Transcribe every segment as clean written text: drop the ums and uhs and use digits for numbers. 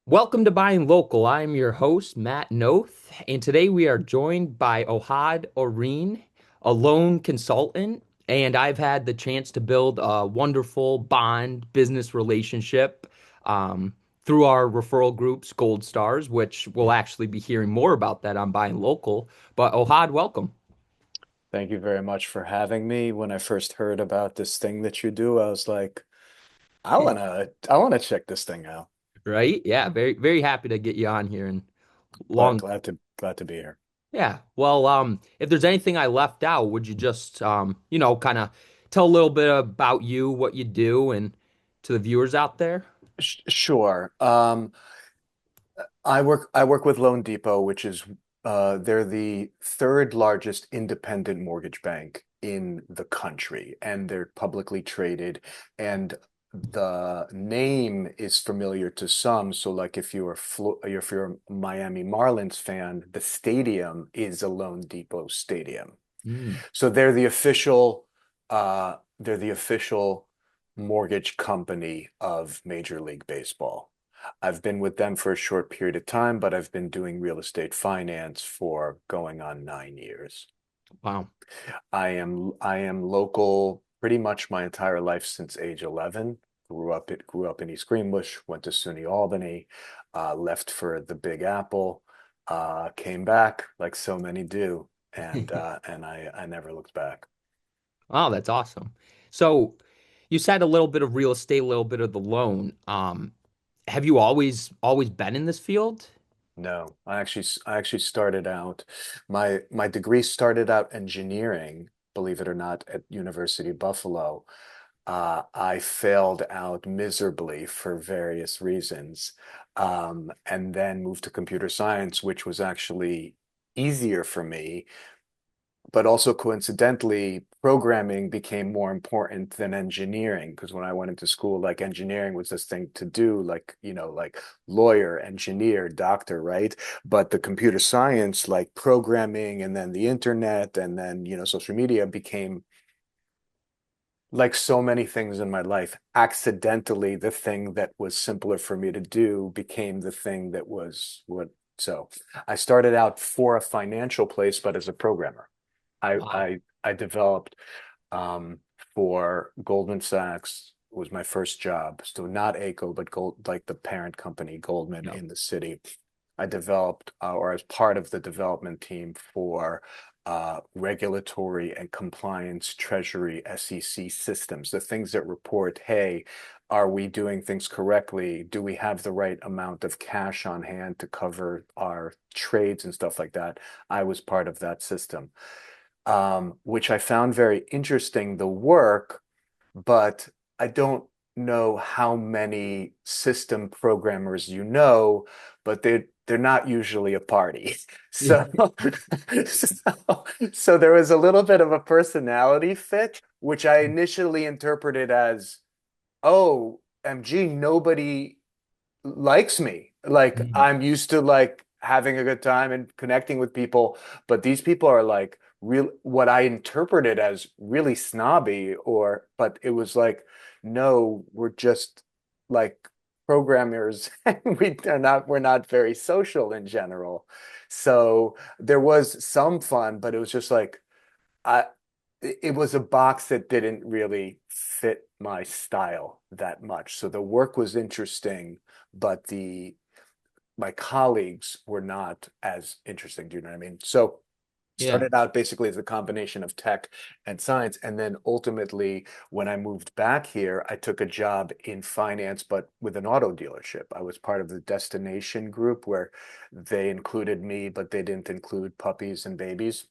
Welcome to Buying Local. I'm your host, Matt Noth, and today we are joined by Ohad Oren, a loan consultant, and I've had the chance to build a wonderful bond business relationship through our referral groups, Gold Stars, which we'll actually be hearing more about that on Buying Local. But Ohad, welcome. Thank you very much for having me. When I first heard about this thing that you do, I was like, I wanna check this thing out. Right? Yeah, very, very happy to get you on here and Glad long. glad to be here. Yeah. Well, if there's anything I left out, would you just, kind of tell a little bit about you, what you do, and to the viewers out there? Sure. I work with Loan Depot, which is they're the third largest independent mortgage bank in the country, and they're publicly traded. And the name is familiar to some. So, like if you're a Miami Marlins fan, the stadium is a Loan Depot stadium. Mm. So they're the official mortgage company of Major League Baseball. I've been with them for a short period of time, but I've been doing real estate finance for going on 9 years. Wow. I am local pretty much my entire life since age 11. Grew up in East Greenbush, went to SUNY Albany, left for the Big Apple, came back like so many do, and I never looked back. Oh, that's awesome. So you said a little bit of real estate, a little bit of the loan. Have you always been in this field? No, I actually started out my degree started out engineering, believe it or not, at University of Buffalo. I failed out miserably for various reasons, and then moved to computer science, which was actually easier for me, but also coincidentally, programming became more important than engineering because when I went into school, like engineering was this thing to do, like, like lawyer, engineer, doctor, right? But the computer science, like programming and then the internet and then, social media became like so many things in my life, accidentally, the thing that was simpler for me to do became the thing that was what. So I started out for a financial place, but as a programmer. I Wow. I I developed for Goldman Sachs was my first job. So not ACO, but Gold, like the parent company, Goldman No. in the city. I developed, or as part of the development team for regulatory and compliance, treasury, SEC systems, the things that report, hey, are we doing things correctly? Do we have the right amount of cash on hand to cover our trades and stuff like that? I was part of that system, which I found very interesting, the work, but I don't know how many system programmers but they're not usually a party. Yeah. So, so there was a little bit of a personality fit, which I initially interpreted as, oh, MG, nobody likes me. Like Mm. I'm used to like having a good time and connecting with people, but these people are like real what I interpreted as really snobby but it was like, no, we're just like programmers and we're not very social in general. So there was some fun, but it was just like I it was a box that didn't really fit my style that much. So the work was interesting, but the my colleagues were not as interesting. Do you know what I mean? So Yeah. started out basically as a combination of tech and science, and then ultimately, when I moved back here, I took a job in finance, but with an auto dealership. I was part of the destination group where they included me, but they didn't include puppies and babies.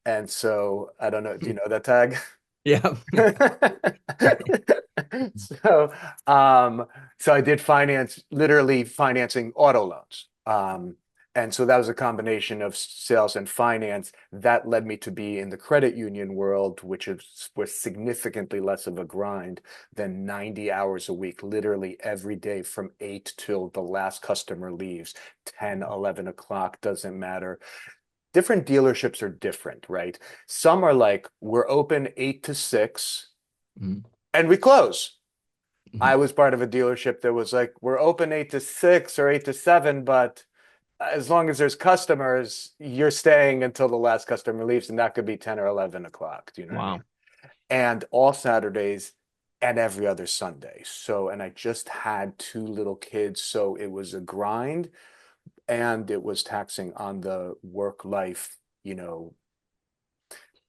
And so I don't know, do you know that tag? Yeah. So, um, so I did finance, literally financing auto loans. And so that was a combination of sales and finance that led me to be in the credit union world, was significantly less of a grind than 90 hours a week, literally every day from 8 till the last customer leaves, 10, 11 o'clock, doesn't matter. Different dealerships are different, right? Some are like, we're open 8 to 6 Mm. and we close. Mhm. I was part of a dealership that was like, we're open 8 to 6 or 8 to 7, but as long as there's customers, you're staying until the last customer leaves, and that could be 10 or 11 o'clock. Do you know what I mean? Wow. And all Saturdays and every other Sunday. So, and I just had two little kids, so it was a grind and it was taxing on the work life,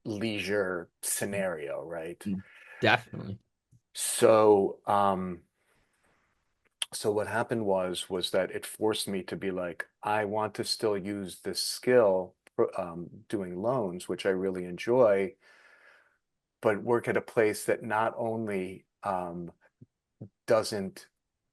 leisure scenario, right? Definitely. So, so what happened was that it forced me to be like, I want to still use this skill, doing loans, which I really enjoy, but work at a place that not only doesn't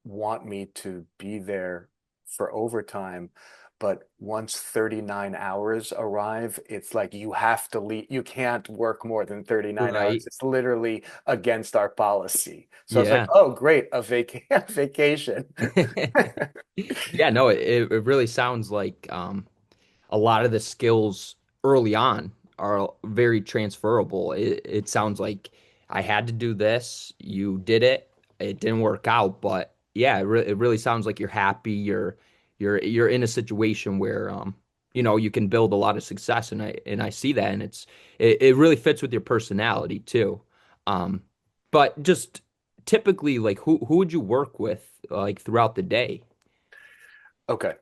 want me to be there for overtime, but once 39 hours arrive, it's like you have to leave. You can't work more than 39 hours. Right. It's literally against our policy. So I was like, Yeah. oh, great, a vacation. Yeah, no, it really sounds like a lot of the skills early on are very transferable. It sounds like I had to do this, you did it, it didn't work out, but yeah, it really sounds like you're happy, you're in a situation where you can build a lot of success, and I see that, and it really fits with your personality too. Um, but just typically, like who would you work with like throughout the day? Okay.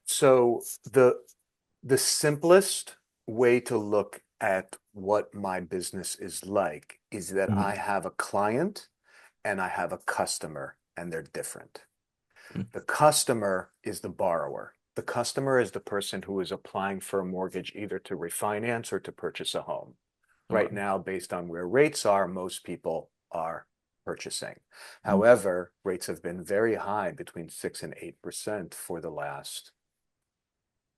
So the simplest way to look at what my business is like is that I Mhm. have a client and I have a customer, and they're different. The customer is the borrower. The customer is the person who is applying for a mortgage either to refinance or to purchase a home. Right Okay. now, based on where rates are, most people are purchasing. Mhm. However, rates have been very high, between 6 and 8% for the last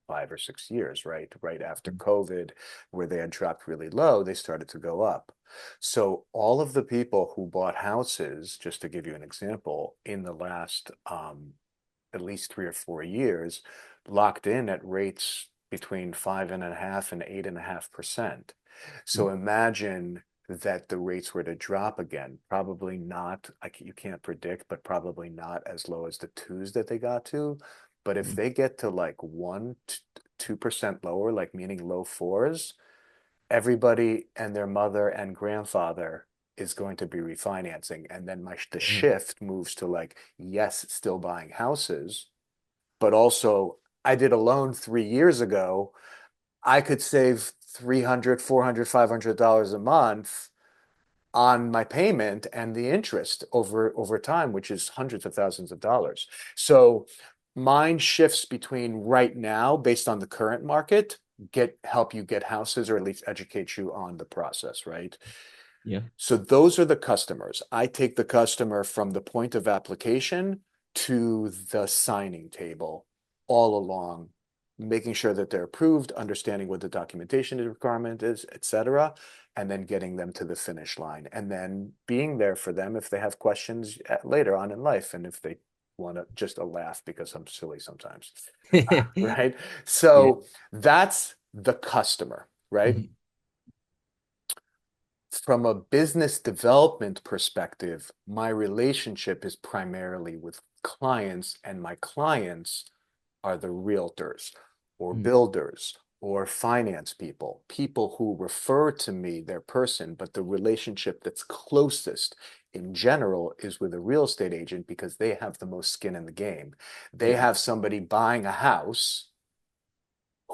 5 or 6 years, right? Right after COVID, where they had dropped really low, they started to go up. So all of the people who bought houses, just to give you an example, in the last at least 3 or 4 years, locked in at rates between 5.5% and 8.5%. So imagine that the rates were to drop again, probably not, you can't predict, but probably not as low as the twos that they got to. But if Mhm. they get to like 2% lower, like meaning low fours, everybody and their mother and grandfather is going to be refinancing. And then the Yeah. shift moves to like, yes, still buying houses, but also I did a loan 3 years ago. I could save 300, 400, $500 a month on my payment and the interest over time, which is hundreds of thousands of dollars. So mine shifts between right now, based on the current market, help you get houses or at least educate you on the process, right? Yeah. So those are the customers. I take the customer from the point of application to the signing table all along, making sure that they're approved, understanding what the documentation requirement is, etc., and then getting them to the finish line, and then being there for them if they have questions later on in life, and if they want to just a laugh because I'm silly sometimes, right? Yeah. So that's the customer, right? Mhm. From a business development perspective, my relationship is primarily with clients, and my clients are the realtors or Mhm. builders or finance people, people who refer to me, their person, but the relationship that's closest in general is with a real estate agent because they have the most skin in the game. They Yeah. have somebody buying a house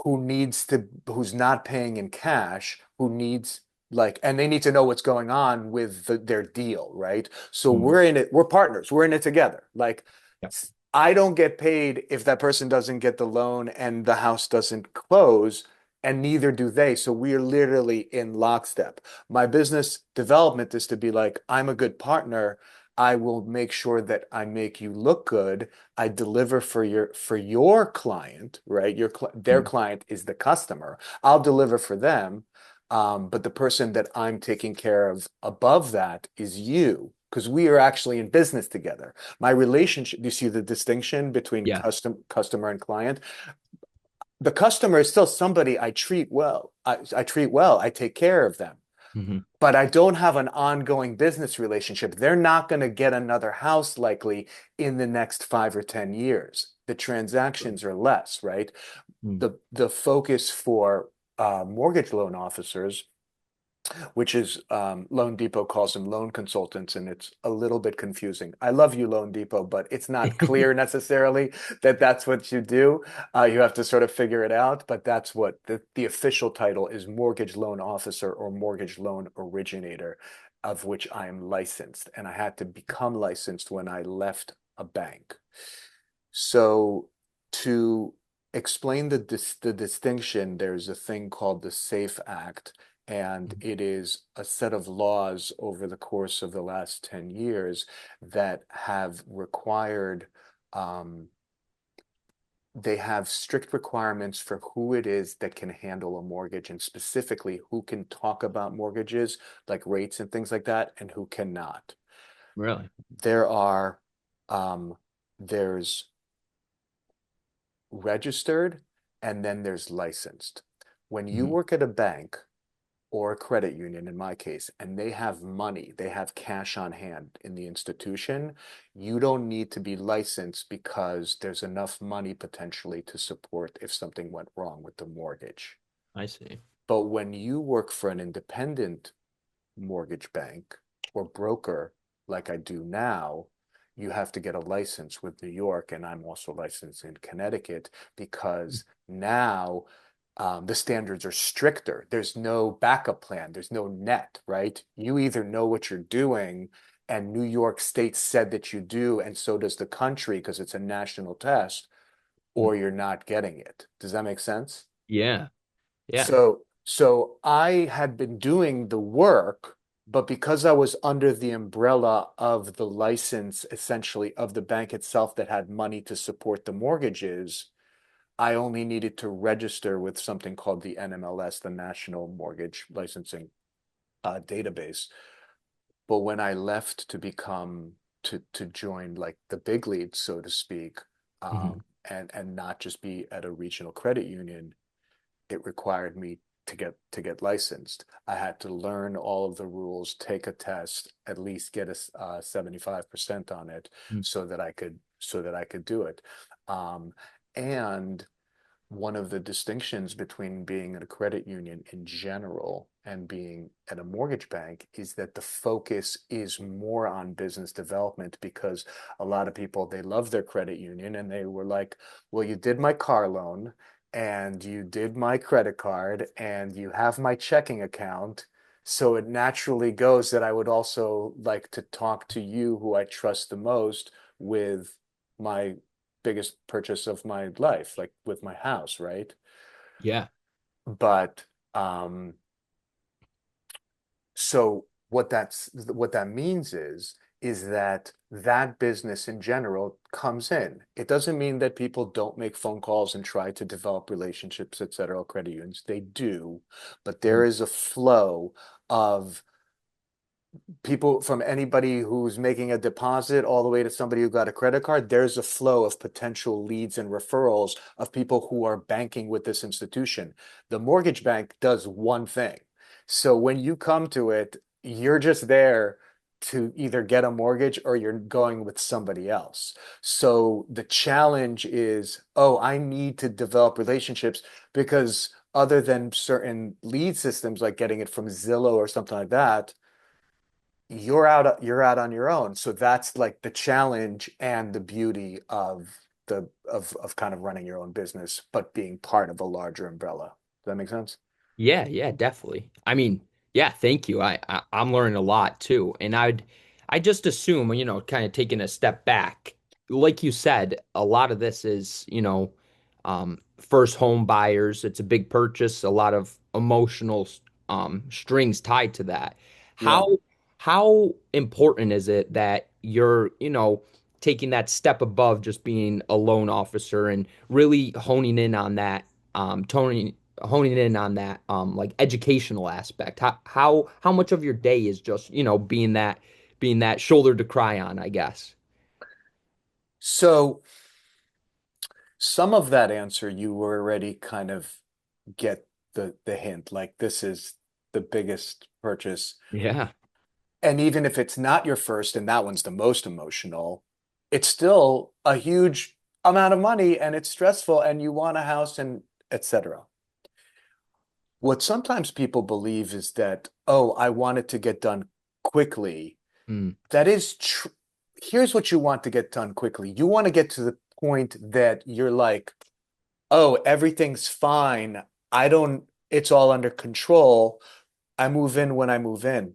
who's not paying in cash, who needs, like, and they need to know what's going on with their deal, right? So Mhm. we're in it, we're partners, we're in it together. Like, Yeah. I don't get paid if that person doesn't get the loan and the house doesn't close, and neither do they. So we are literally in lockstep. My business development is to be like, I'm a good partner. I will make sure that I make you look good. I deliver for your client, right? Their Mhm. client is the customer. I'll deliver for them. But the person that I'm taking care of above that is you, because we are actually in business together. My relationship, you see the distinction between Yeah. customer and client? The customer is still somebody I treat well. I treat well. I take care of them. Hmm. but I don't have an ongoing business relationship. They're not going to get another house likely in the next 5 or 10 years. The transactions are less, right? The focus for mortgage loan officers, which is Loan Depot calls them loan consultants, and it's a little bit confusing. I love you, Loan Depot, but it's not clear necessarily that that's what you do. You have to sort of figure it out, but that's what the official title is: mortgage loan officer or mortgage loan originator, of which I am licensed, and I had to become licensed when I left a bank. So to explain the distinction, there's a thing called the SAFE Act, and it is a set of laws over the course of the last 10 years that have required, um, they have strict requirements for who it is that can handle a mortgage and specifically who can talk about mortgages, like rates and things like that, and who cannot. Really? There are, there's registered, and then there's licensed. When you Hmm. work at a bank or a credit union, in my case, and they have money, they have cash on hand in the institution, you don't need to be licensed because there's enough money potentially to support if something went wrong with the mortgage. I see. But when you work for an independent mortgage bank or broker like I do now, you have to get a license with New York, and I'm also licensed in Connecticut because now the standards are stricter. There's no backup plan. There's no net, right? You either know what you're doing, and New York State said that you do, and so does the country because it's a national test, Mm. or you're not getting it. Does that make sense? Yeah. Yeah. So I had been doing the work, but because I was under the umbrella of the license, essentially of the bank itself that had money to support the mortgages, I only needed to register with something called the NMLS, the National Mortgage Licensing Database. But when I left to become to join like the big leagues, so to speak, Hmm. and not just be at a regional credit union, it required me to get licensed. I had to learn all of the rules, take a test, at least get a 75% on it, so that I could do it. Um, and one of the distinctions between being at a credit union in general and being at a mortgage bank is that the focus is more on business development because a lot of people, they love their credit union and they were like, well, you did my car loan and you did my credit card and you have my checking account. So it naturally goes that I would also like to talk to you, who I trust the most, with my biggest purchase of my life, like with my house, right? Yeah. But so what that means is that that business in general comes in. It doesn't mean that people don't make phone calls and try to develop relationships at cetera credit unions. They do, but there Mhm. is a flow of people, from anybody who's making a deposit all the way to somebody who got a credit card. There's a flow of potential leads and referrals of people who are banking with this institution. The mortgage bank does one thing. So when you come to it, you're just there to either get a mortgage or you're going with somebody else. So the challenge is, oh, I need to develop relationships because other than certain lead systems like getting it from Zillow or something like that, you're out on your own. So that's like the challenge and the beauty of kind of running your own business, but being part of a larger umbrella. Does that make sense? Yeah, yeah, definitely. I mean, yeah, thank you. I'm learning a lot too. And I just assume, kind of taking a step back, like you said, a lot of this is, first home buyers. It's a big purchase, a lot of emotional strings tied to that. Yeah. How important is it that you're, taking that step above just being a loan officer and really honing in on that like educational aspect. How much of your day is just, being that shoulder to cry on, I guess. So some of that answer you were already kind of get the hint, like this is the biggest purchase. Yeah. And even if it's not your first, and that one's the most emotional, it's still a huge amount of money and it's stressful and you want a house and etc. What sometimes people believe is that, oh, I want it to get done quickly. Mm. That is true. Here's what you want to get done quickly. You want to get to the point that you're like, oh, everything's fine. I don't, it's all under control. I move in when I move in.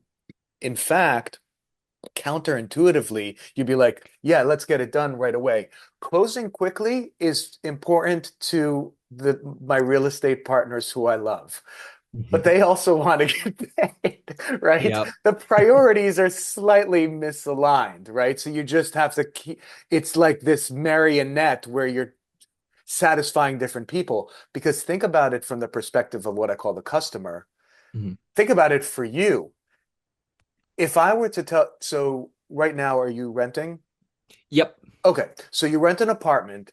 In fact, counterintuitively, you'd be like, yeah, let's get it done right away. Closing quickly is important to my real estate partners who I love, but they also want to get paid, right? Yep. The priorities are slightly misaligned, right? So you just have to keep, it's like this marionette where you're satisfying different people. Because think about it from the perspective of what I call the customer. Mhm. Think about it for you. If I were to tell, so right now, are you renting? Yep. Okay, so you rent an apartment,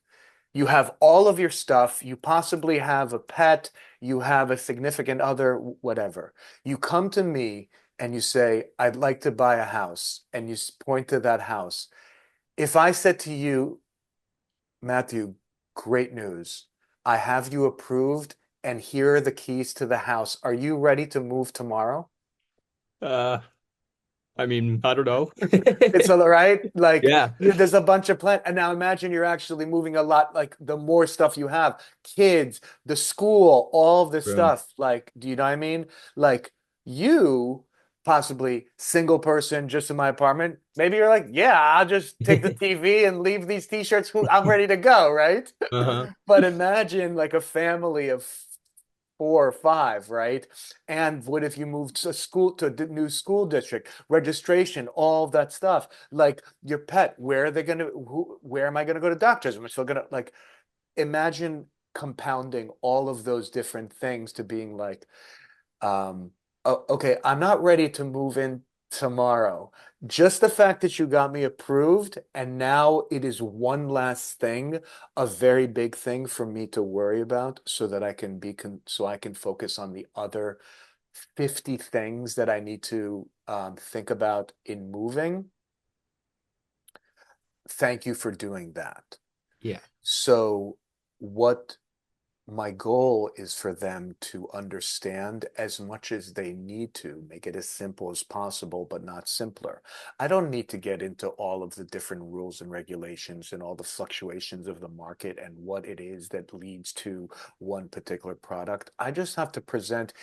you have all of your stuff, you possibly have a pet, you have a significant other, whatever. You come to me and you say, I'd like to buy a house, and you point to that house. If I said to you, Matthew, great news. I have you approved, and here are the keys to the house. Are you ready to move tomorrow? Uh, I mean, I don't know. It's all right. Like Yeah. there's a bunch of plant, and now imagine you're actually moving a lot. Like the more stuff you have, kids, the school, all of this True. stuff. Like, do you know what I mean? Like you, possibly single person, just in my apartment. Maybe you're like, yeah, I'll just take the TV and leave these t-shirts. I'm ready to go, right? Uh-huh. But imagine like a family of 4 or 5, right? And what if you moved to school to a new school district, registration, all of that stuff? Like your pet, where are they gonna where am I gonna go to doctors? Am I still gonna like imagine compounding all of those different things to being like, oh, okay, I'm not ready to move in tomorrow. Just the fact that you got me approved, and now it is one last thing, a very big thing for me to worry about so that I can so I can focus on the other 50 things that I need to think about in moving. Thank you for doing that. Yeah. So, what my goal is for them to understand as much as they need to, make it as simple as possible, but not simpler. I don't need to get into all of the different rules and regulations and all the fluctuations of the market and what it is that leads to one particular product. I just have to present,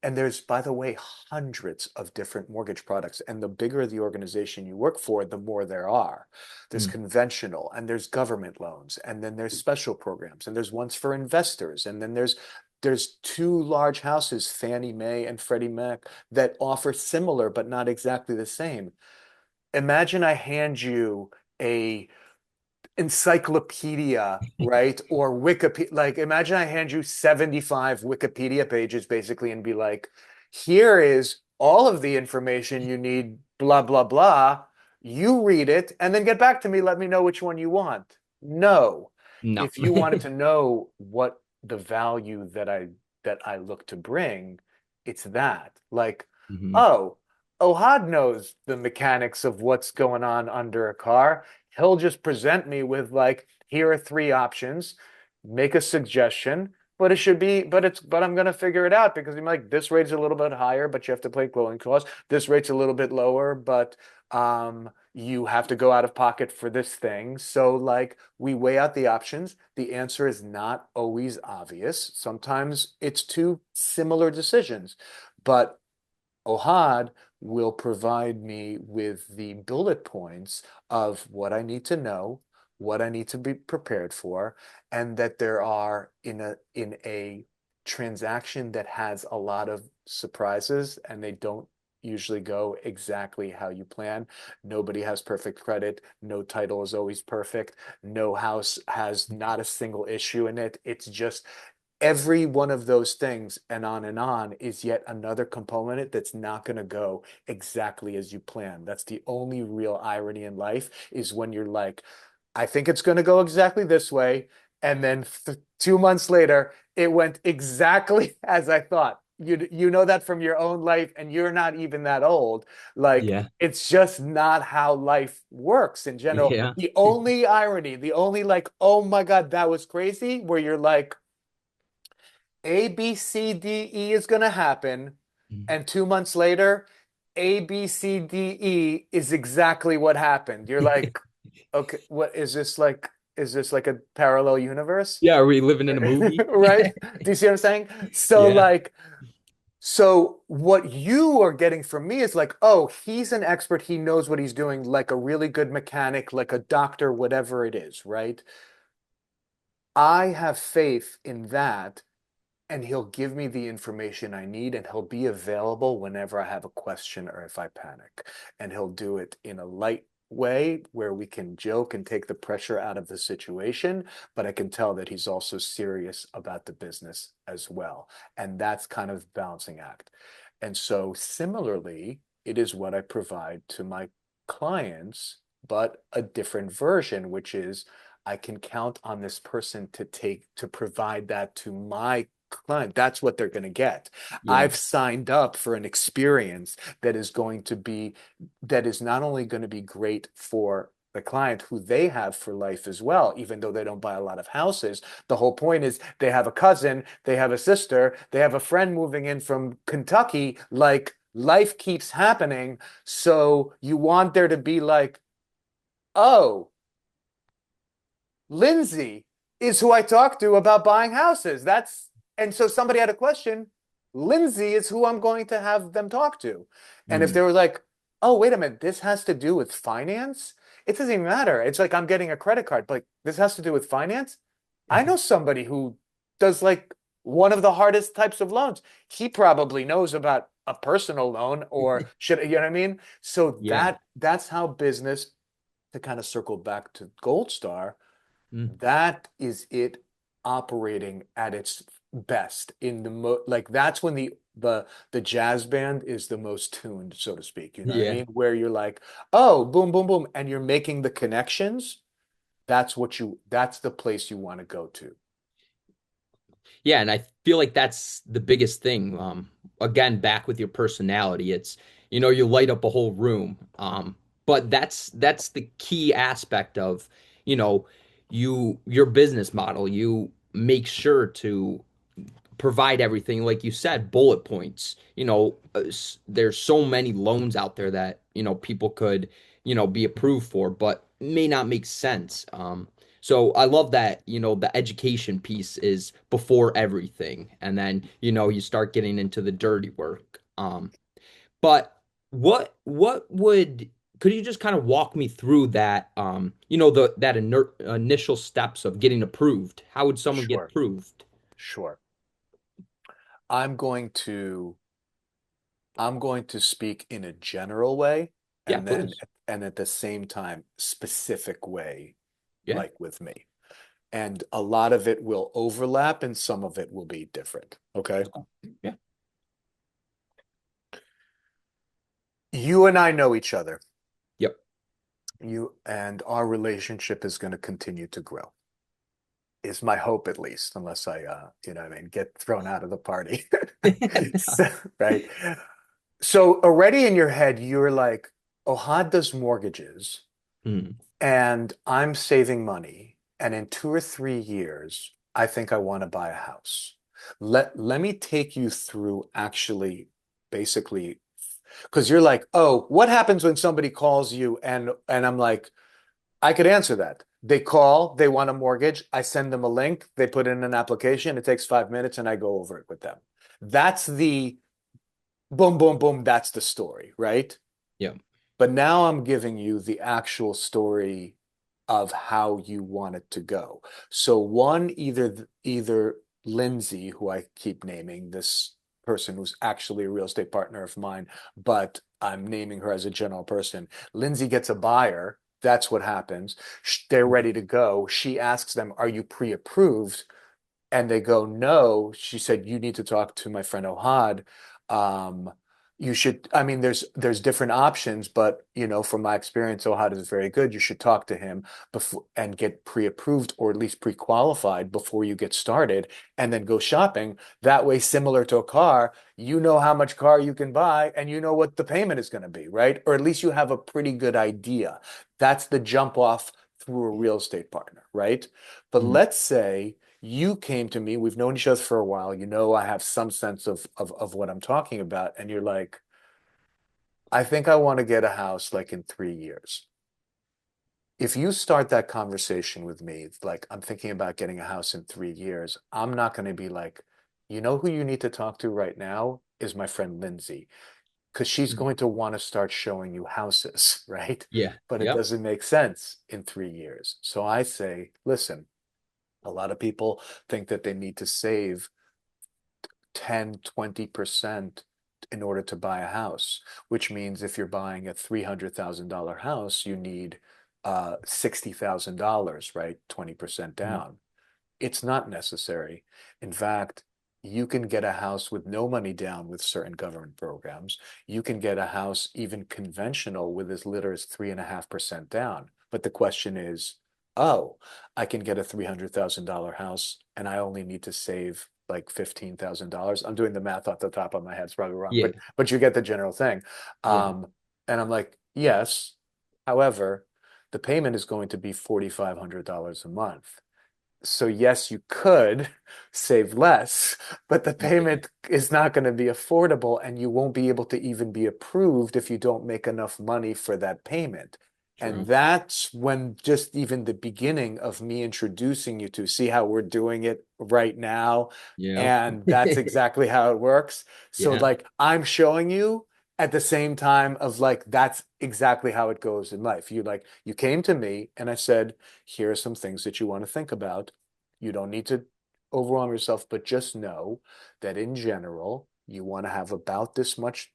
and there's, by the way, hundreds of different mortgage products. And the bigger the organization you work for, the more there are. There's Mm. conventional, and there's government loans, and then there's special programs, and there's ones for investors, and then there's two large houses, Fannie Mae and Freddie Mac, that offer similar but not exactly the same. Imagine I hand you a encyclopedia, right? Or Wikipedia. Like, imagine I hand you 75 Wikipedia pages basically and be like, here is all of the information you need, blah, blah, blah. You read it and then get back to me. Let me know which one you want. No. No. If you wanted to know what the value that I look to bring, it's that. Like, Hmm. oh, Ohad knows the mechanics of what's going on under a car. He'll just present me with like, here are 3 options, make a suggestion, but it should be, but I'm gonna figure it out because I'm like, this rate's a little bit higher, but you have to pay closing costs. This rate's a little bit lower, but you have to go out of pocket for this thing. So like we weigh out the options. The answer is not always obvious. Sometimes it's two similar decisions, but Ohad will provide me with the bullet points of what I need to know, what I need to be prepared for, and that there are in a transaction that has a lot of surprises and they don't usually go exactly how you plan. Nobody has perfect credit. No title is always perfect. No house has not a single issue in it. It's just every one of those things and on is yet another component that's not going to go exactly as you plan. That's the only real irony in life is when you're like, I think it's going to go exactly this way. And then 2 months later, it went exactly as I thought. you know that from your own life, and you're not even that old. Like, Yeah. it's just not how life works in general. Yeah. The only irony, the only like, oh my God, that was crazy, where you're like, A, B, C, D, E is going to happen. Mm. And 2 months later, A, B, C, D, E is exactly what happened. You're like, okay, what is this like? Is this like a parallel universe? Yeah, are we living in a movie? Right? Do you see what I'm saying? So, Yeah. like, so what you are getting from me is like, oh, he's an expert. He knows what he's doing, like a really good mechanic, like a doctor, whatever it is, right? I have faith in that, and he'll give me the information I need, and he'll be available whenever I have a question or if I panic. And he'll do it in a light way where we can joke and take the pressure out of the situation, but I can tell that he's also serious about the business as well. And that's kind of balancing act. And so similarly, it is what I provide to my clients, but a different version, which is I can count on this person to provide that to my client. That's what they're going to get. Yeah. I've signed up for an experience that is going to be, that is not only going to be great for the client who they have for life as well, even though they don't buy a lot of houses. The whole point is they have a cousin, they have a sister, they have a friend moving in from Kentucky. Like, life keeps happening. So you want there to be like, oh, Lindsay is who I talk to about buying houses. And so somebody had a question. Lindsay is who I'm going to have them talk to. And if Mm. they were like, oh, wait a minute, this has to do with finance, it doesn't even matter. It's like I'm getting a credit card, but like, this has to do with finance. I know somebody who does like one of the hardest types of loans. He probably knows about a personal loan, or should, you know what I mean? So Yeah. that's how business, to kind of circle back to Gold Star, Mm. that is it operating at its best in like, that's when the jazz band is the most tuned, so to speak. You know what I Yeah. mean? Where you're like, oh, boom, boom, boom, and you're making the connections. That's the place you want to go to. Yeah, and I feel like that's the biggest thing. Again, back with your personality, it's you light up a whole room. But that's the key aspect of, you know, your business model. You make sure to provide everything, like you said, bullet points. There's so many loans out there that, people could, be approved for, but may not make sense. So I love that, the education piece is before everything. And then, you start getting into the dirty work. But what would could you just kind of walk me through that, initial steps of getting approved? How would someone get Sure, approved? sure. I'm going to I'm going to speak in a general way, Yeah, and then please. and at the same time specific way, Yeah. like with me. And a lot of it will overlap and some of it will be different. Okay. Okay. Yeah. You and I know each other. Yep. You and our relationship is going to continue to grow. Is my hope, at least, unless I, you know what I mean, get thrown out of the party. So, right. So already in your head, you're like, Ohad does mortgages Mm. and I'm saving money. And in 2 or 3 years, I think I want to buy a house. Let me take you through, actually, basically, because you're like, oh, what happens when somebody calls you? And I'm like, I could answer that. They call, they want a mortgage. I send them a link. They put in an application. It takes 5 minutes and I go over it with them. That's the boom, boom, boom. That's the story, right? Yep. But now I'm giving you the actual story of how you want it to go. So one, either Lindsay, who I keep naming, this person who's actually a real estate partner of mine, but I'm naming her as a general person. Lindsay gets a buyer. That's what happens. They're ready to go. She asks them, "Are you pre-approved?" And they go, "No." She said, "You need to talk to my friend Ohad." Um, You should, I mean, there's different options, but from my experience, Ohad is very good. You should talk to him before and get pre-approved or at least pre-qualified before you get started and then go shopping. That way, similar to a car, you know how much car you can buy and you know what the payment is going to be, right? Or at least you have a pretty good idea. That's the jump off through a real estate partner, right? But Mhm. let's say you came to me, we've known each other for a while, I have some sense of what I'm talking about, and you're like, I think I want to get a house like in 3 years. If you start that conversation with me, like I'm thinking about getting a house in 3 years, I'm not going to be like, who you need to talk to right now is my friend Lindsay, because she's Mhm. going to want to start showing you houses, right? Yeah. But it Yep. doesn't make sense in 3 years. So I say, listen, a lot of people think that they need to save 10, 20% in order to buy a house, which means if you're buying a $300,000 house, you need $60,000, right? 20% Mhm. down. It's not necessary. In fact, you can get a house with no money down with certain government programs. You can get a house even conventional with as little as 3.5% down. But the question is, oh, I can get a $300,000 house and I only need to save like $15,000. I'm doing the math off the top of my head. It's probably wrong, Yeah. but you get the general thing. Yeah. Um, and I'm like, yes. However, the payment is going to be $4,500 a month. So yes, you could save less, but the Yeah. payment is not going to be affordable and you won't be able to even be approved if you don't make enough money for that payment. And True. that's when just even the beginning of me introducing you to see how we're doing it right now. Yeah. And that's exactly how it works. So Yeah. like I'm showing you at the same time of like that's exactly how it goes in life. You came to me and I said, here are some things that you want to think about. You don't need to overwhelm yourself, but just know that in general, you want to have about this much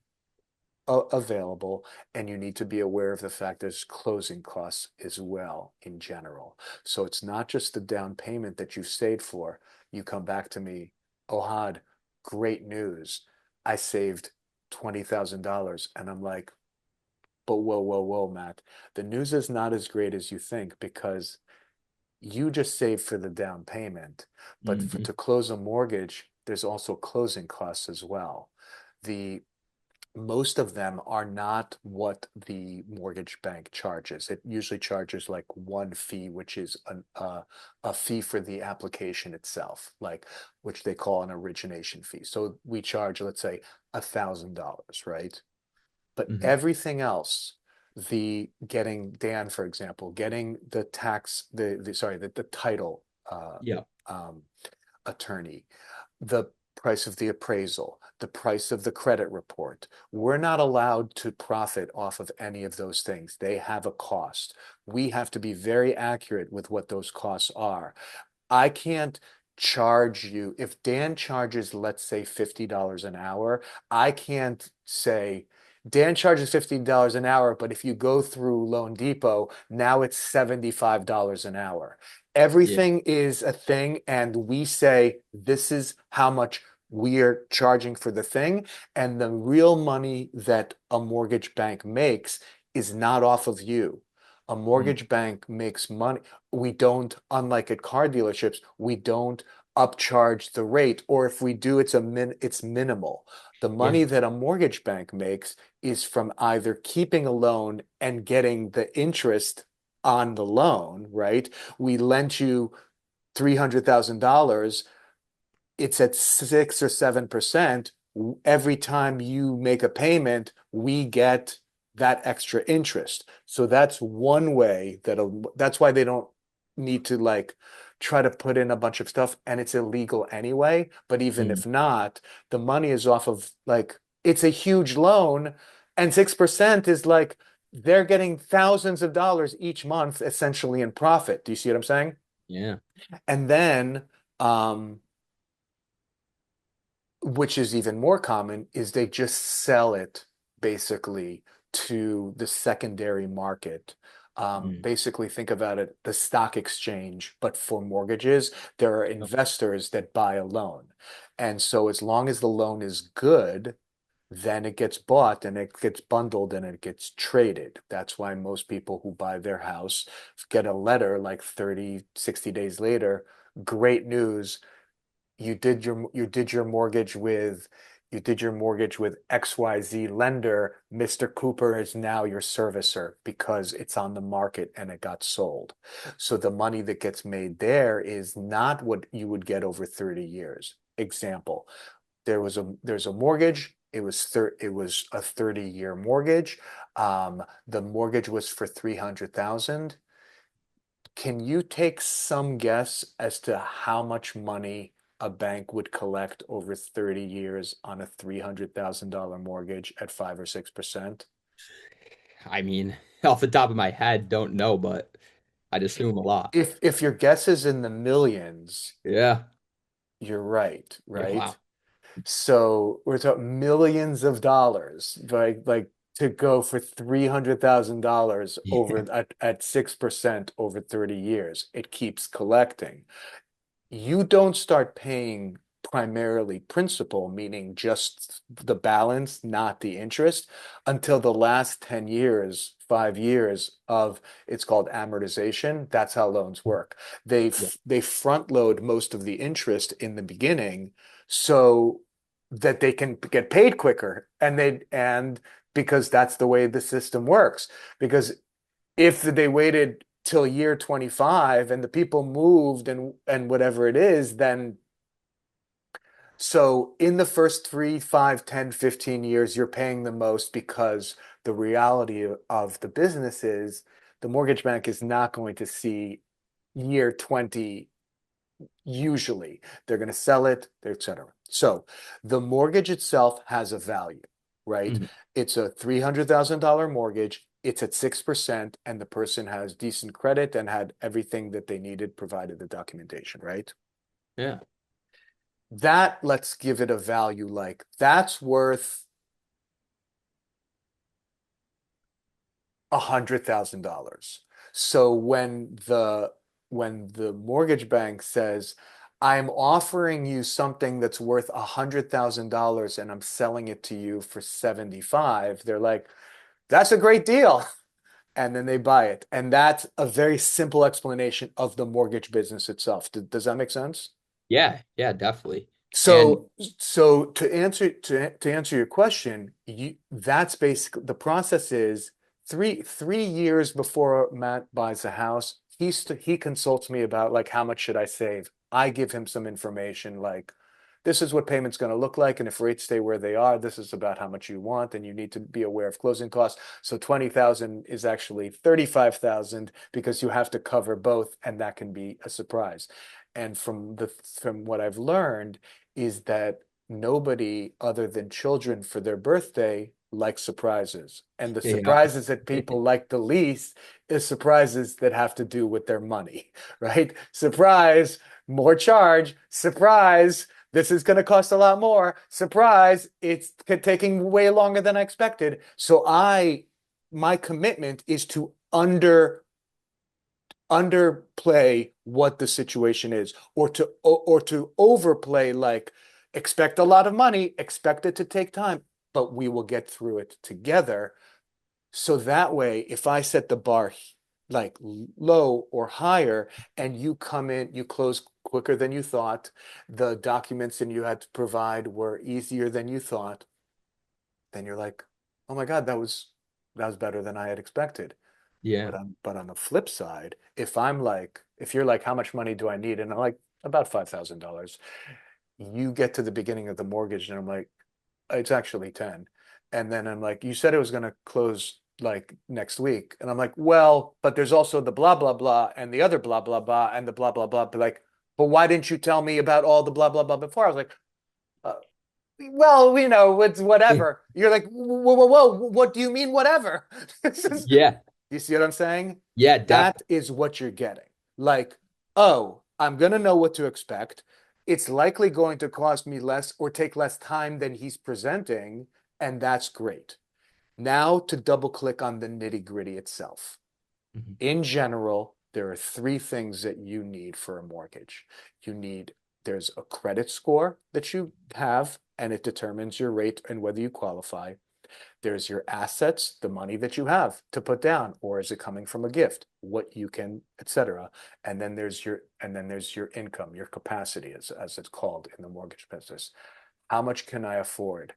available, and you need to be aware of the fact there's closing costs as well in general. So it's not just the down payment that you've saved for. You come back to me, Ohad, great news. I saved $20,000. And I'm like, but whoa, whoa, whoa, Matt. The news is not as great as you think because you just save for the down payment, but Hmm. to close a mortgage, there's also closing costs as well. The Most of them are not what the mortgage bank charges. It usually charges like one fee, which is a fee for the application itself, like which they call an origination fee. So we charge, let's say, $1,000, right? But Hmm. everything else, the getting Dan, for example, getting the tax, the title Yeah. um, attorney, the price of the appraisal, the price of the credit report. We're not allowed to profit off of any of those things. They have a cost. We have to be very accurate with what those costs are. I can't charge you if Dan charges, let's say, $50 an hour. I can't say Dan charges $50 an hour, but if you go through Loan Depot, now it's $75 an hour. Yeah. Everything is a thing, and we say this is how much we are charging for the thing. And the real money that a mortgage bank makes is not off of you. A Mm. mortgage bank makes money. We don't, unlike at car dealerships, we don't upcharge the rate, or if we do, it's minimal. The Yeah. money that a mortgage bank makes is from either keeping a loan and getting the interest on the loan, right? We lent you $300,000, it's at 6 or 7%. Every time you make a payment, we get that extra interest. So that's one way that's why they don't need to like try to put in a bunch of stuff and it's illegal anyway. But even Mm. if not, the money is off of like it's a huge loan and 6% is like they're getting thousands of dollars each month essentially in profit. Do you see what I'm saying? Yeah. And then which is even more common, is they just sell it basically to the secondary market. Mm. Basically, think about it, the stock exchange, but for mortgages, there are Yep. investors that buy a loan. And so as long as the loan is good, Then it gets bought and it gets bundled and it gets traded. That's why most people who buy their house get a letter like 30, 60 days later. Great news. You did your mortgage with XYZ lender. Mr. Cooper is now your servicer because it's on the market and it got sold. So the money that gets made there is not what you would get over 30 years. Example, there's a mortgage. It was a 30-year mortgage. The mortgage was for 300,000. Can you take some guess as to how much money a bank would collect over 30 years on a $300,000 mortgage at 5 or 6%? I mean, off the top of my head, don't know, but I'd assume a lot. If your guess is in the millions, Yeah. you're right, Yeah. right? Wow. So we're talking millions of dollars, like to go for $300,000 Yeah. over at 6% over 30 years. It keeps collecting. You don't start paying primarily principal, meaning just the balance, not the interest, until the last 10 years, 5 years of it's called amortization. That's how loans work. Yeah. They front load most of the interest in the beginning so that they can get paid quicker. And because that's the way the system works. Because if they waited till year 25 and the people moved and whatever it is, then so in the first 3, 5, 10, 15 years, you're paying the most because the reality of the business is the mortgage bank is not going to see year 20 usually. They're going to sell it, etc. So the mortgage itself has a value, right? Mhm. It's a $300,000 mortgage. It's at 6%, and the person has decent credit and had everything that they needed, provided the documentation, right? Yeah. That, let's give it a value like that's worth $100,000. So when the mortgage bank says, I'm offering you something that's worth $100,000 and I'm selling it to you for 75, they're like, that's a great deal. And then they buy it. And that's a very simple explanation of the mortgage business itself. Does that make sense? Yeah. Yeah, definitely. And So to answer your question, that's basically the process is three years before Matt buys a house, he consults me about like how much should I save. I give him some information like this is what payment's going to look like, and if rates stay where they are, this is about how much you want, and you need to be aware of closing costs. So 20,000 is actually 35,000 because you have to cover both, and that can be a surprise. And from what I've learned is that nobody other than children for their birthday like surprises. And the yeah. surprises that people like the least is surprises that have to do with their money, right? Surprise, more charge. Surprise, this is going to cost a lot more. Surprise, it's taking way longer than I expected. So my commitment is to underplay what the situation is or to overplay like expect a lot of money, expect it to take time, but we will get through it together. So that way, if I set the bar like low or higher and you come in, you close quicker than you thought, the documents that you had to provide were easier than you thought, then you're like, oh my God, that was better than I had expected. Yeah. But on the flip side, if you're like, how much money do I need? And I'm like, about $5,000. You get to the beginning of the mortgage, and I'm like, it's actually 10. And then I'm like, you said it was going to close like next week. And I'm like, well, but there's also the blah, blah, blah, and the other blah, blah, blah, and the blah, blah, blah. But like, but why didn't you tell me about all the blah, blah, blah before? I was like, uh, well, it's whatever. You're like, whoa, whoa, whoa, what do you mean, whatever? Yeah. You see what I'm saying? Yeah, That definitely. is what you're getting. Like, oh, I'm going to know what to expect. It's likely going to cost me less or take less time than he's presenting, and that's great. Now to double click on the nitty gritty itself. Mhm. In general, there are three things that you need for a mortgage. You need, there's a credit score that you have, and it determines your rate and whether you qualify. There's your assets, the money that you have to put down, or is it coming from a gift, what you can, etc. And then there's your income, your capacity, as it's called in the mortgage business. How much can I afford?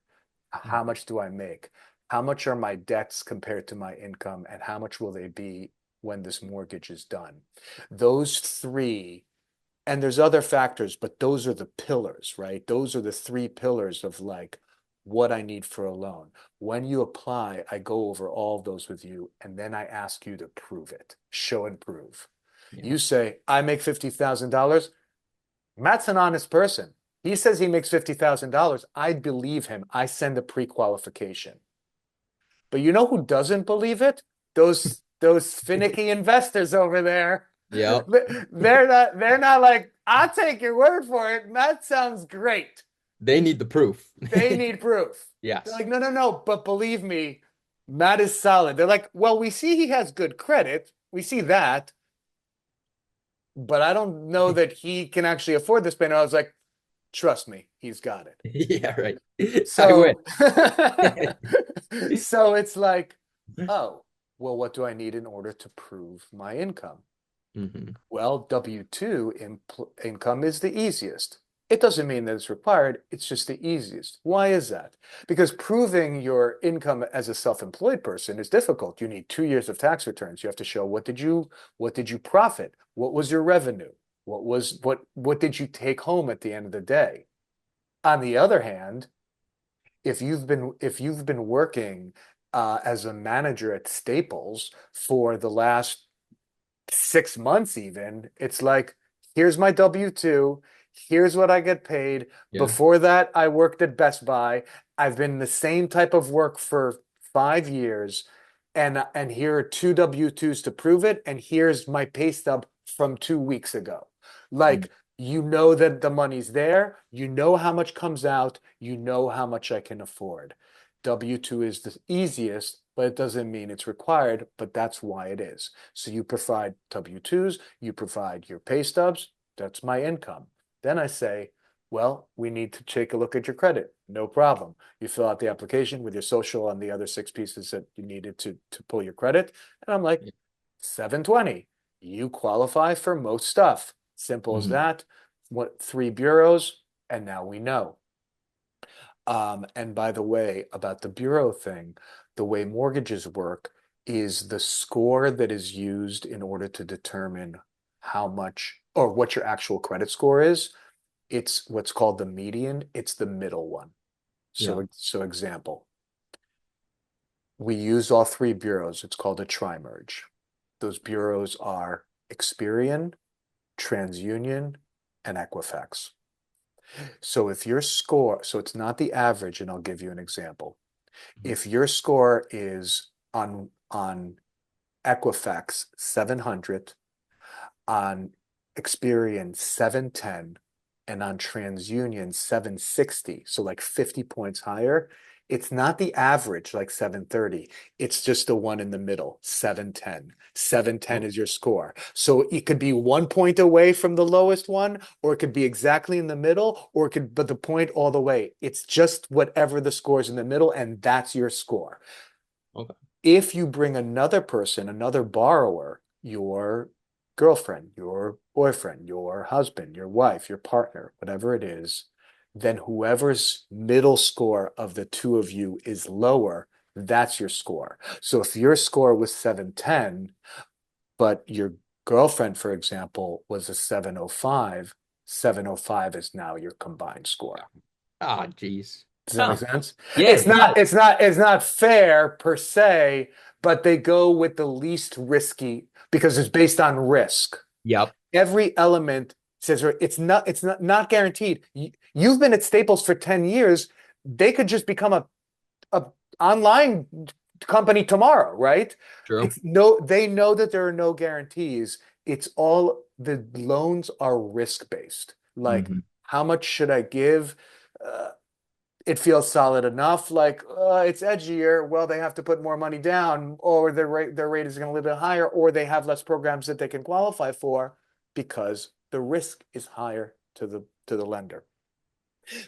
How Mhm. much do I make? How much are my debts compared to my income, and how much will they be when this mortgage is done? Those three, and there's other factors, but those are the pillars, right? Those are the three pillars of like what I need for a loan. When you apply, I go over all of those with you, and then I ask you to prove it, show and prove. Yeah. You say, I make $50,000. Matt's an honest person. He says he makes $50,000. I believe him. I send a pre-qualification. But you know who doesn't believe it? Those finicky investors over there. Yep. They're not like, I'll take your word for it. That sounds great. They need the proof. They need proof. They're Yes. like, no, no, no, but believe me, Matt is solid. They're like, well, we see he has good credit. We see that, but I don't know that he can actually afford this. And I was like, trust me, he's got it. Yeah, right. I win. So, so it's like, oh, well, what do I need in order to prove my income? Hmm. Well, W-2 income is the easiest. It doesn't mean that it's required, it's just the easiest. Why is that? Because proving your income as a self-employed person is difficult. You need 2 years of tax returns. You have to show what did you profit? What was your revenue? What did you take home at the end of the day? On the other hand, if you've been working as a manager at Staples for the last 6 months even, it's like, here's my W-2, here's what I get paid. Yeah. Before that, I worked at Best Buy. I've been in the same type of work for 5 years, and here are two W-2s to prove it, and here's my pay stub from 2 weeks ago. Mm. Like, you know that the money's there, you know how much comes out, you know how much I can afford. W-2 is the easiest, but it doesn't mean it's required, but that's why it is. So you provide W-2s, you provide your pay stubs, that's my income. Then I say, well, we need to take a look at your credit. No problem. You fill out the application with your social and the other six pieces that you needed to pull your credit. And I'm like, Yeah. 720. You qualify for most stuff. Simple as Mhm. that. What, three bureaus, and now we know. And by the way, about the bureau thing, the way mortgages work is the score that is used in order to determine how much or what your actual credit score is. It's what's called the median. It's the middle one. Yeah. So example, we use all three bureaus. It's called a tri-merge. Those bureaus are Experian, TransUnion, and Equifax. So if your score, so it's not the average, and I'll give you an example. Mhm. If your score is on Equifax 700, on Experian 710, and on TransUnion 760, so like 50 points higher, it's not the average like 730. It's just the one in the middle, 710. 710 Oh, is your score. So it could be 1 point away from the lowest one, or it could be exactly in the middle, or it could, but the point all the way. It's just whatever the score is in the middle, and that's your score. okay. If you bring another person, another borrower, your girlfriend, your boyfriend, your husband, your wife, your partner, whatever it is, then whoever's middle score of the two of you is lower, that's your score. So if your score was 710, but your girlfriend, for example, was a 705, 705 is now your combined score. Ah, geez. Does that make Huh. sense? Yeah, It's it not, does. it's not, it's not fair per se, but they go with the least risky because it's based on risk. Yep. Every element says it's not guaranteed. You've been at Staples for 10 years. They could just become a online company tomorrow, right? True. It's no, they know that there are no guarantees. It's all the loans are risk based. Like, Hmm. how much should I give? Uh, it feels solid enough. Like, it's edgier. Well, they have to put more money down, or their rate is going to be a little bit higher, or they have less programs that they can qualify for because the risk is higher to the lender.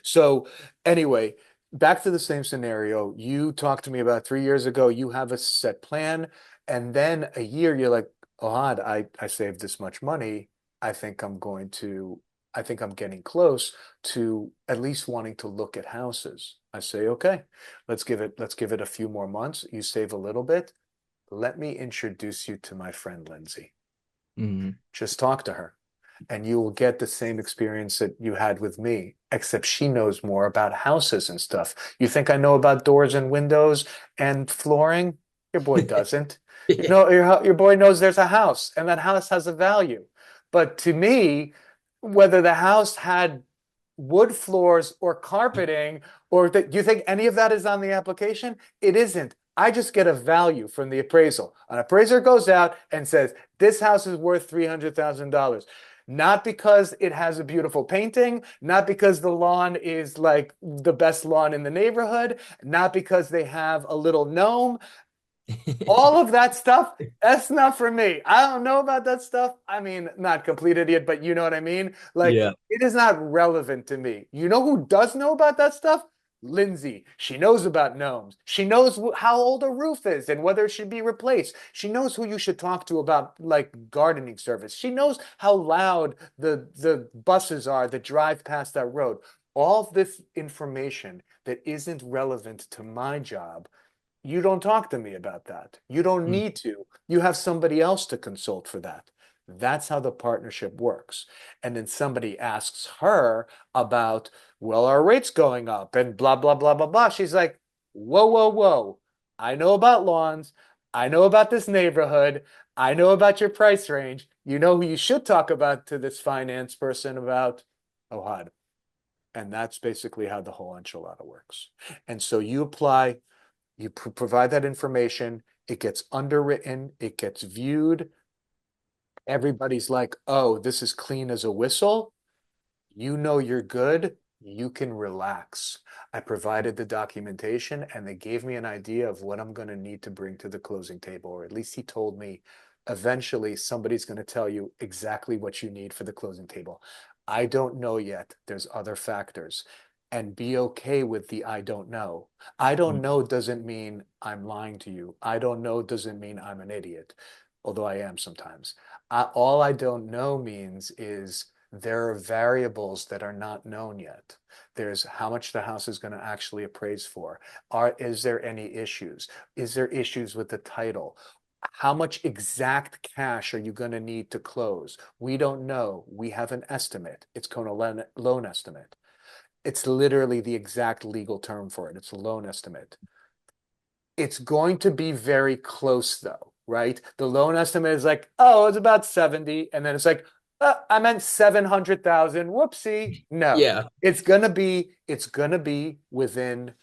So anyway, back to the same scenario. You talked to me about 3 years ago. You have a set plan, and then a year you're like, Ohad, I saved this much money. I think I'm going to, I think I'm getting close to at least wanting to look at houses. I say, okay, let's give it a few more months. You save a little bit. Let me introduce you to my friend Lindsay. Mhm. Just talk to her, and you will get the same experience that you had with me, except she knows more about houses and stuff. You think I know about doors and windows and flooring? Your boy doesn't. You know, your boy knows there's a house, and that house has a value. But to me, whether the house had wood floors or carpeting, or that you think any of that is on the application? It isn't. I just get a value from the appraisal. An appraiser goes out and says, this house is worth $300,000. Not because it has a beautiful painting, not because the lawn is like the best lawn in the neighborhood, not because they have a little gnome. All of that stuff, that's not for me. I don't know about that stuff. I mean, not complete idiot, but you know what I mean? Like, Yeah. it is not relevant to me. You know who does know about that stuff? Lindsay. She knows about gnomes. She knows how old a roof is and whether it should be replaced. She knows who you should talk to about like gardening service. She knows how loud the buses are that drive past that road. All this information that isn't relevant to my job, you don't talk to me about that. You don't Mm. need to. You have somebody else to consult for that. That's how the partnership works. And then somebody asks her about, well, our rates going up and blah, blah, blah, blah, blah. She's like, whoa, whoa, whoa. I know about lawns. I know about this neighborhood. I know about your price range. You know who you should talk about to this finance person about? Ohad. And that's basically how the whole enchilada works. And so you apply, you provide that information, it gets underwritten, it gets viewed. Everybody's like, oh, this is clean as a whistle. You know you're good. You can relax. I provided the documentation and they gave me an idea of what I'm going to need to bring to the closing table, or at least he told me eventually somebody's going to tell you exactly what you need for the closing table. I don't know yet. There's other factors. And be okay with the I don't know. I don't know doesn't mean I'm lying to you. I don't know doesn't mean I'm an idiot, although I am sometimes. All I don't know means is there are variables that are not known yet. There's how much the house is going to actually appraise for. Is there any issues? Is there issues with the title? How much exact cash are you going to need to close? We don't know. We have an estimate. It's called a loan estimate. It's literally the exact legal term for it. It's a loan estimate. It's going to be very close though, right? The loan estimate is like, oh, it's about 70. And then it's like, I meant 700,000. Whoopsie. No, Yeah. it's gonna be within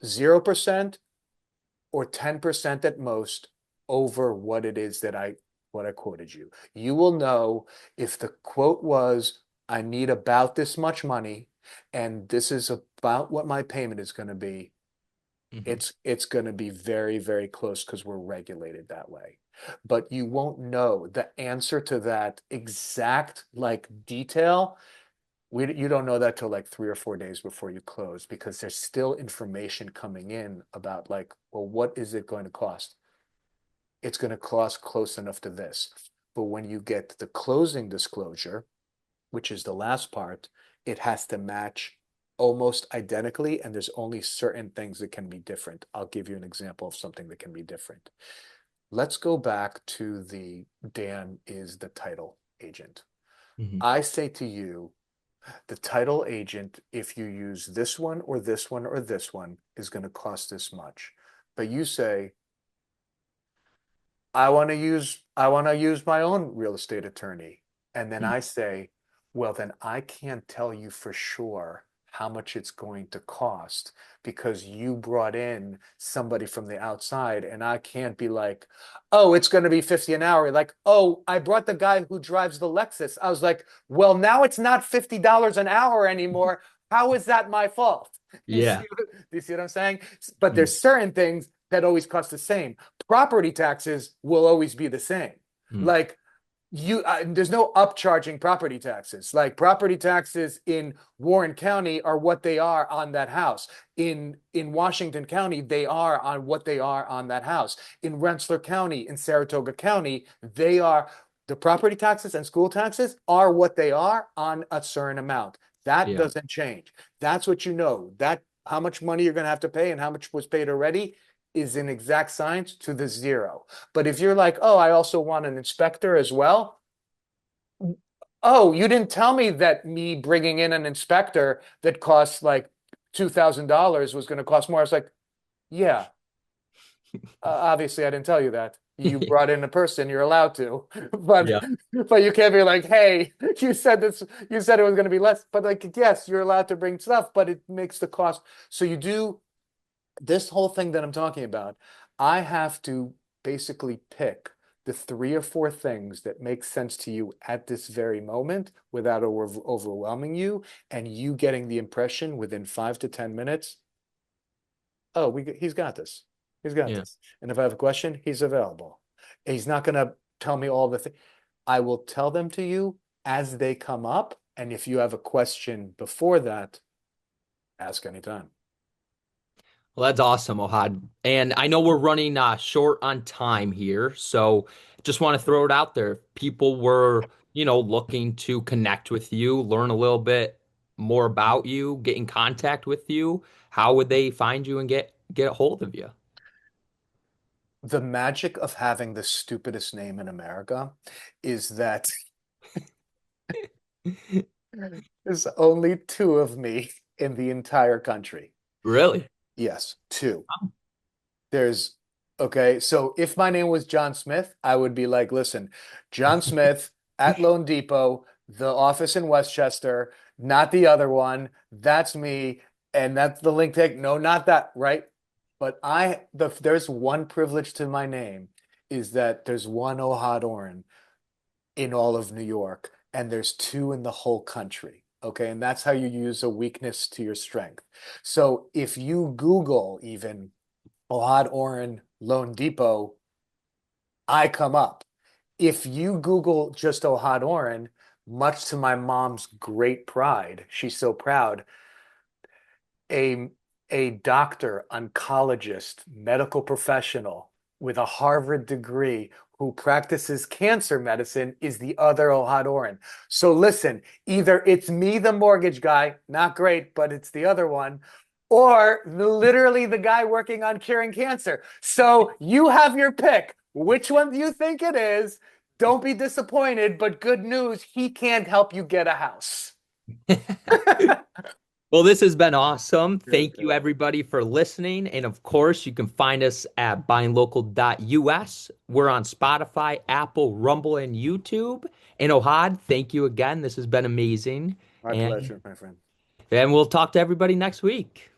0% or 10% at most over what it is that what I quoted you. You will know if the quote was, I need about this much money, and this is about what my payment is going to be. Mhm. It's going to be very, very close because we're regulated that way. But you won't know the answer to that exact like detail. You don't know that till like 3 or 4 days before you close because there's still information coming in about like, well, what is it going to cost? It's going to cost close enough to this. But when you get the closing disclosure, which is the last part, it has to match almost identically, and there's only certain things that can be different. I'll give you an example of something that can be different. Let's go back to the Dan is the title agent. Mhm. I say to you, the title agent, if you use this one or this one or this one, is going to cost this much. But you say, I want to use my own real estate attorney. And then Mm. I say, well, then I can't tell you for sure how much it's going to cost because you brought in somebody from the outside and I can't be like, oh, it's going to be 50 an hour. Like, oh, I brought the guy who drives the Lexus. I was like, well, now it's not $50 an hour anymore. How is that my fault? Yeah. Do you see what I'm saying? But Mm. there's certain things that always cost the same. Property taxes will always be the same. Mm. Like There's no upcharging property taxes. Like property taxes in Warren County are what they are on that house. In Washington County, they are on what they are on that house. In Rensselaer County, in Saratoga County, they are the property taxes and school taxes are what they are on a certain amount. That Yeah. doesn't change. That's what you know. That how much money you're going to have to pay and how much was paid already is an exact science to the zero. But if you're like, oh, I also want an inspector as well. Oh, you didn't tell me that me bringing in an inspector that costs like $2,000 was going to cost more. I was like, yeah, obviously I didn't tell you that. You brought in a person, you're allowed to, but Yeah. but you can't be like, hey, you said this, you said it was going to be less, but like, yes, you're allowed to bring stuff, but it makes the cost. So you do this whole thing that I'm talking about, I have to basically pick the three or four things that make sense to you at this very moment without overwhelming you, and you getting the impression within 5 to 10 minutes, oh, he's got this. He's got Yeah. this. And if I have a question, he's available. He's not going to tell me all the things. I will tell them to you as they come up. And if you have a question before that, ask anytime. Well, that's awesome, Ohad. And I know we're running short on time here, so just want to throw it out there. If people were, looking to connect with you, learn a little bit more about you, get in contact with you, how would they find you and get a hold of you? The magic of having the stupidest name in America is that there's only two of me in the entire country. Really? Yes, two. There's okay, so if my name was John Smith, I would be like, listen, John Smith at Lone Depot, the office in Westchester, not the other one. That's me, and that's the link tag. No, not that, right? But there's one privilege to my name is that there's one Ohad Oren in all of New York, and there's two in the whole country. Okay, and that's how you use a weakness to your strength. So if you Google even Ohad Oren Lone Depot, I come up. If you Google just Ohad Oren, much to my mom's great pride, she's so proud, a a doctor, oncologist, medical professional with a Harvard degree who practices cancer medicine is the other Ohad Oren. So listen, either it's me, the mortgage guy, not great, but it's the other one, or literally the guy working on curing cancer. So you have your pick. Which one do you think it is? Don't be disappointed, but good news, he can't help you get a house. Well, this has been awesome. Good, Thank you, good. everybody, for listening. And of course, you can find us at buyinglocal.us. We're on Spotify, Apple, Rumble, and YouTube. And Ohad, thank you again. This has been amazing. My And pleasure, my friend. and we'll talk to everybody next week.